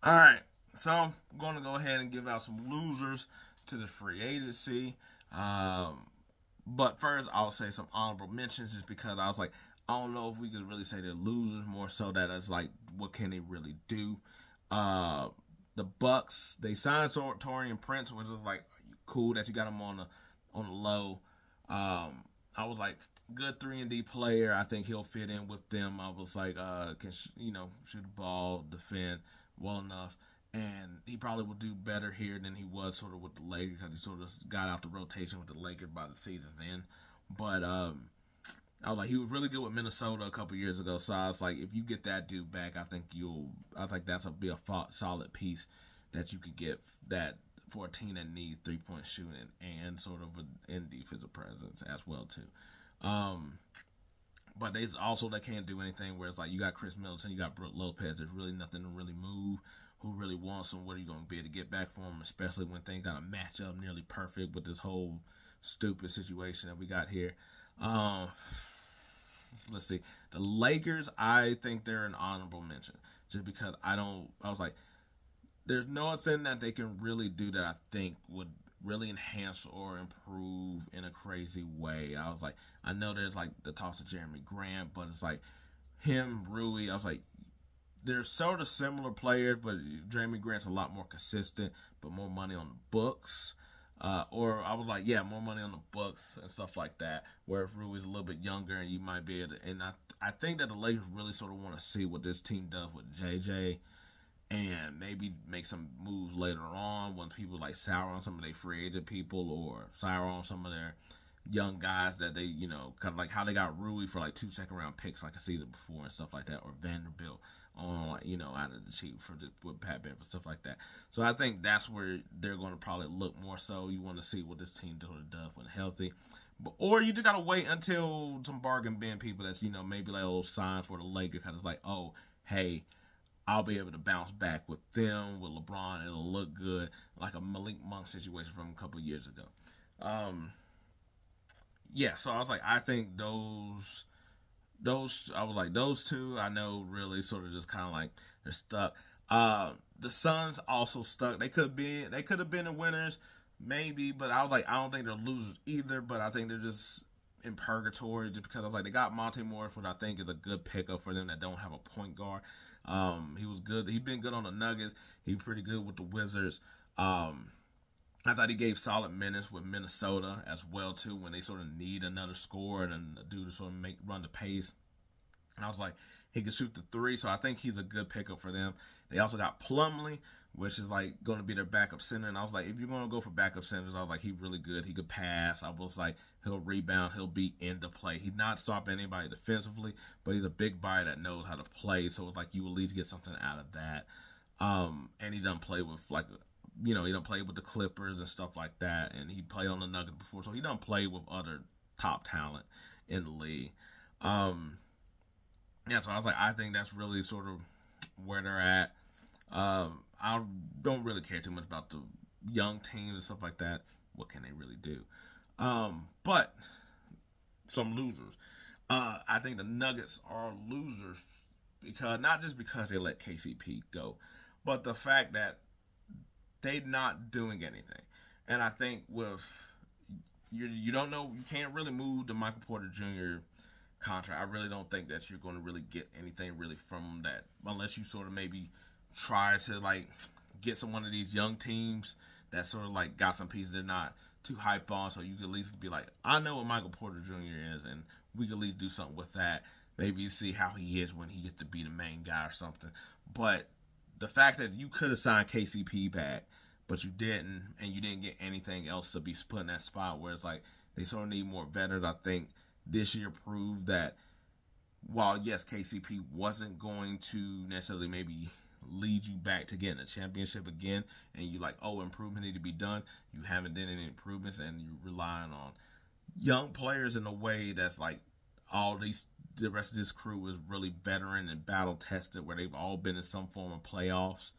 All right, so I'm going to go ahead and give out some losers to the free agency. Um, but first, I'll say some honorable mentions just because I was like, I don't know if we could really say they're losers, more so that it's like, what can they really do? Uh, the Bucks, they signed Torian Prince, which was like cool that you got him on the low. I was like, good 3-and-D player. I think he'll fit in with them. I was like, can shoot the ball, defend well enough, and he probably will do better here than he was sort of with the Lakers because he sort of got out the rotation with the Lakers by the season's end. But I was like, he was really good with Minnesota a couple years ago. So I was like, if you get that dude back, I think that's be a solid piece that you could get that for a team that needs 3-point shooting and sort of in defensive presence as well too. But they can't do anything where it's like you got Chris Middleton, you got Brook Lopez. There's really nothing to really move. Who really wants them? What are you going to be able to get back for them? Especially when things got to match up nearly perfect with this whole stupid situation that we got here. Let's see. The Lakers, I think they're an honorable mention. Just because I was like, there's nothing that they can really do that I think would really enhance or improve in a crazy way. I was like, I know there's like the toss of Jeremy Grant, but it's like him, Rui. I was like, they're sort of similar players, but Jeremy Grant's a lot more consistent, but more money on the books. Or I was like, yeah, more money on the books and stuff like that. Where if Rui's a little bit younger and you might be able to, and I think that the Lakers really sort of want to see what this team does with JJ and maybe make some moves later on when people like sour on some of their free agent people or sour on some of their young guys that they, kind of like how they got Rui for like 2 second-round picks like a season before and stuff like that, or Vanderbilt on out of the cheap with Pat Bev and stuff like that. So I think that's where they're going to probably look more so. You want to see what this team does when healthy. Or you just got to wait until some bargain bin people that's, maybe like old signs for the Lakers because it's like, oh, hey, I'll be able to bounce back with them, with LeBron. It'll look good, like a Malik Monk situation from a couple of years ago. Yeah, so I was like, I think those two, I know really sort of just kind of like they're stuck. The Suns also stuck. They could have been the winners, maybe, but I was like, I don't think they're losers either, but I think they're just in purgatory just because I was like, they got Monte Morris, which I think is a good pickup for them that don't have a point guard. He was good. He's been good on the Nuggets. He's pretty good with the Wizards. I thought he gave solid minutes with Minnesota as well too when they sort of need another scorer and a dude to sort of run the pace. And I was like, he could shoot the three, so I think he's a good pickup for them. They also got Plumlee, which is like going to be their backup center. And I was like, if you're going to go for backup centers, I was like, he's really good. He could pass. I was like, he'll rebound. He'll be into play. He's not stopping anybody defensively, but he's a big body that knows how to play. So it's like you will at least get something out of that. And he doesn't play with like, he don't play with the Clippers and stuff like that. And he played on the Nuggets before, so he doesn't play with other top talent in the league. Yeah, so I was like, I think that's really sort of where they're at. I don't really care too much about the young teams and stuff like that. What can they really do? But some losers. I think the Nuggets are losers because not just because they let KCP go, but the fact that they're not doing anything. And I think with you don't know, you can't really move the Michael Porter Jr. contract. I really don't think that you're going to really get anything really from that unless you sort of maybe try to like get some one of these young teams that sort of like got some pieces they're not too hype on, so you could at least be like, I know what Michael Porter Jr. is, and we could at least do something with that. Maybe see how he is when he gets to be the main guy or something. But the fact that you could have signed KCP back, but you didn't, and you didn't get anything else to be put in that spot where it's like they sort of need more veterans. I think this year proved that while, yes, KCP wasn't going to necessarily maybe lead you back to getting a championship again, and you like, oh, improvement need to be done, you haven't done any improvements, and you're relying on young players in a way that's like the rest of this crew is really veteran and battle tested, where they've all been in some form of playoffs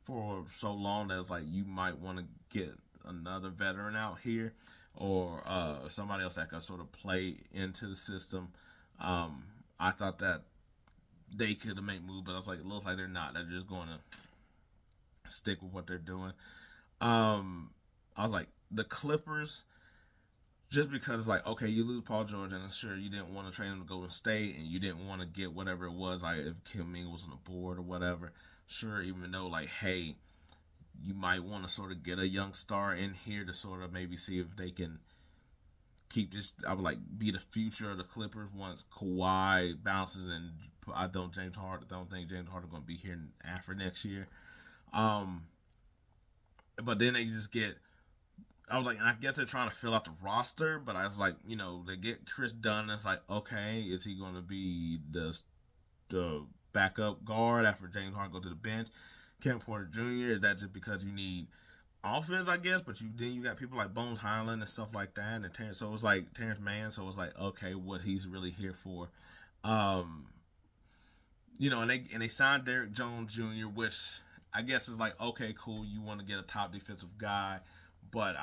for so long that it's like you might want to get another veteran out here or somebody else that can sort of play into the system. I thought that they could have made moves, but I was like, it looks like they're not. They're just going to stick with what they're doing. I was like, the Clippers, just because it's like, okay, you lose Paul George, and I'm sure you didn't want to trade him to Golden State, and you didn't want to get whatever it was, like if Kim Ming was on the board or whatever. Sure, even though, like, hey, you might want to sort of get a young star in here to sort of maybe see if they can keep this, I would like, be the future of the Clippers once Kawhi bounces, and I don't think James Harden going to be here after next year. But then they just get, I was like, and I guess they're trying to fill out the roster, but I was like, you know, they get Chris Dunn. It's like, okay, is he going to be the backup guard after James Harden go to the bench? Kevin Porter Jr., is that just because you need offense, I guess? But then you got people like Bones Highland and stuff like that, and Terrence, so it was like Terrence Mann. So it was like, okay, what he's really here for, you know, and they signed Derrick Jones Jr., which I guess is like, okay, cool, you want to get a top defensive guy. But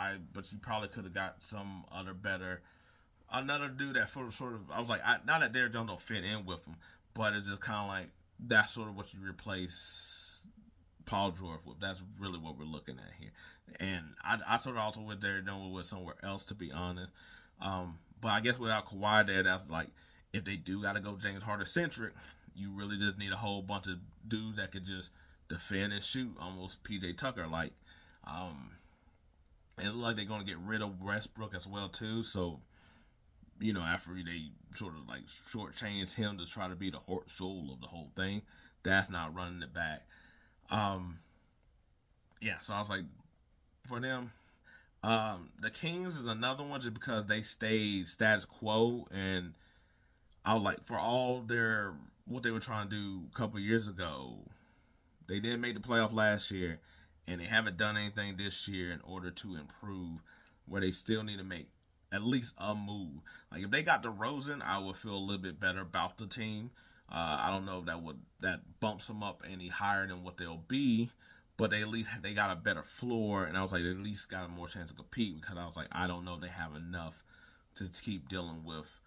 you probably could have got some other another dude that sort of, I was like, not that Derrick Jones don't fit in with him, but it's just kind of like, that's sort of what you replace Paul George with. That's really what we're looking at here. And I sort of also with Derrick Jones with somewhere else, to be honest. But I guess without Kawhi there, that's like, if they do got to go James Harden centric, you really just need a whole bunch of dudes that could just defend and shoot, almost PJ Tucker like. It looks like they're going to get rid of Westbrook as well, too. So, you know, after they sort of like shortchanged him to try to be the heart and soul of the whole thing, that's not running it back. Yeah, so I was like, for them, the Kings is another one just because they stayed status quo. And I was like, for all what they were trying to do a couple years ago, they didn't make the playoff last year. And they haven't done anything this year in order to improve, where they still need to make at least a move. Like, if they got DeRozan, I would feel a little bit better about the team. I don't know if that bumps them up any higher than what they'll be, but they got a better floor, and I was like, they at least got a more chance to compete, because I was like, I don't know if they have enough to keep dealing with,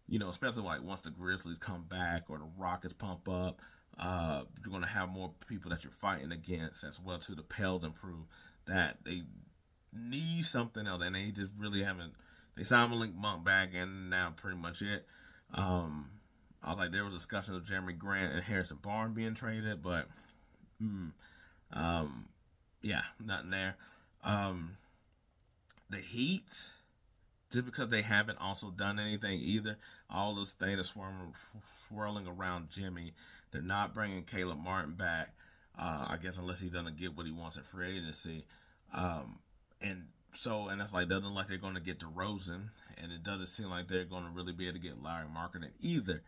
you know, especially like once the Grizzlies come back or the Rockets pump up. You're going to have more people that you're fighting against as well, too. The Pels improve. That they need something else, and they just really haven't. They signed Malik Monk back, and now pretty much it. I was like, there was discussion of Jeremy Grant and Harrison Barnes being traded, but yeah, nothing there. The Heat, just because they haven't also done anything either, all this thing is swirling around Jimmy. They're not bringing Caleb Martin back, I guess, unless he doesn't get what he wants at free agency. And that's like, doesn't look like they're going to get DeRozan, and it doesn't seem like they're going to really be able to get Larry Markkinen either.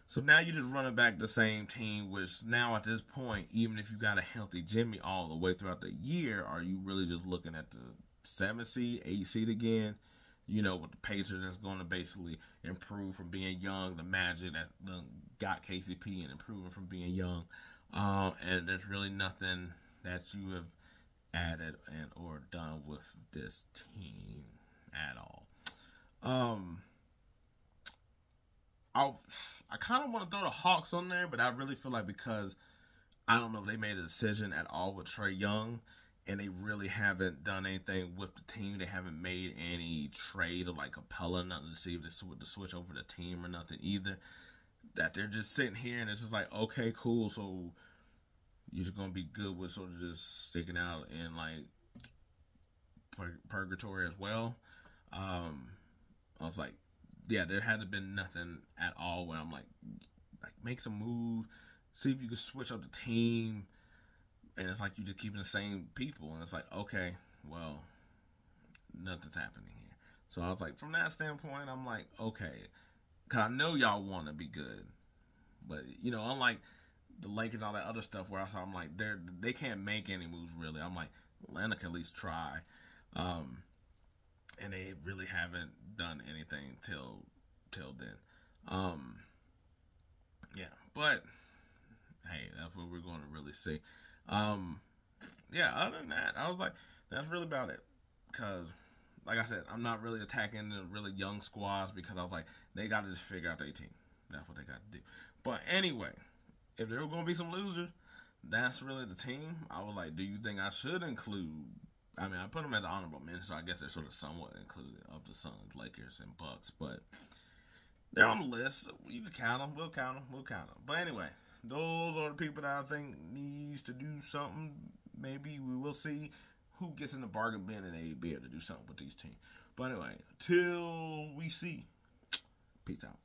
So now you're just running back the same team, which now at this point, even if you got a healthy Jimmy all the way throughout the year, are you really just looking at the 7th seed, 8th seed again? You know, with the Pacers that's going to basically improve from being young, the Magic that got KCP and improving from being young. And there's really nothing that you have added and or done with this team at all. I kind of want to throw the Hawks on there, but I really feel like, because I don't know if they made a decision at all with Trae Young, and they really haven't done anything with the team. They haven't made any trade or like Capella, nothing to see if they switch over the team or nothing either. That they're just sitting here and it's just like, okay, cool. So you're just going to be good with sort of just sticking out in like purgatory as well. I was like, yeah, there hasn't been nothing at all where I'm like make some move, see if you can switch up the team. And it's like you just keeping the same people. And it's like, okay, well, nothing's happening here. So I was like, from that standpoint, I'm like, okay. Because I know y'all want to be good. But, you know, unlike the Lakers and all that other stuff where I'm like, they can't make any moves, really. I'm like, Atlanta can at least try. And they really haven't done anything till then. Yeah, but, hey, that's what we're going to really see. Yeah, other than that, I was like, that's really about it. Because, like I said, I'm not really attacking the really young squads, because I was like, they got to just figure out their team. That's what they got to do. But anyway, if there were going to be some losers, that's really the team. I was like, do you think I should include? I mean, I put them as honorable mention, so I guess they're sort of somewhat included of the Suns, Lakers, and Bucks, but they're on the list. You can count them. We'll count them. We'll count them. But anyway, those are the people that I think needs to do something. Maybe we will see who gets in the bargain bin and they be able to do something with these teams. But anyway, till we see. Peace out.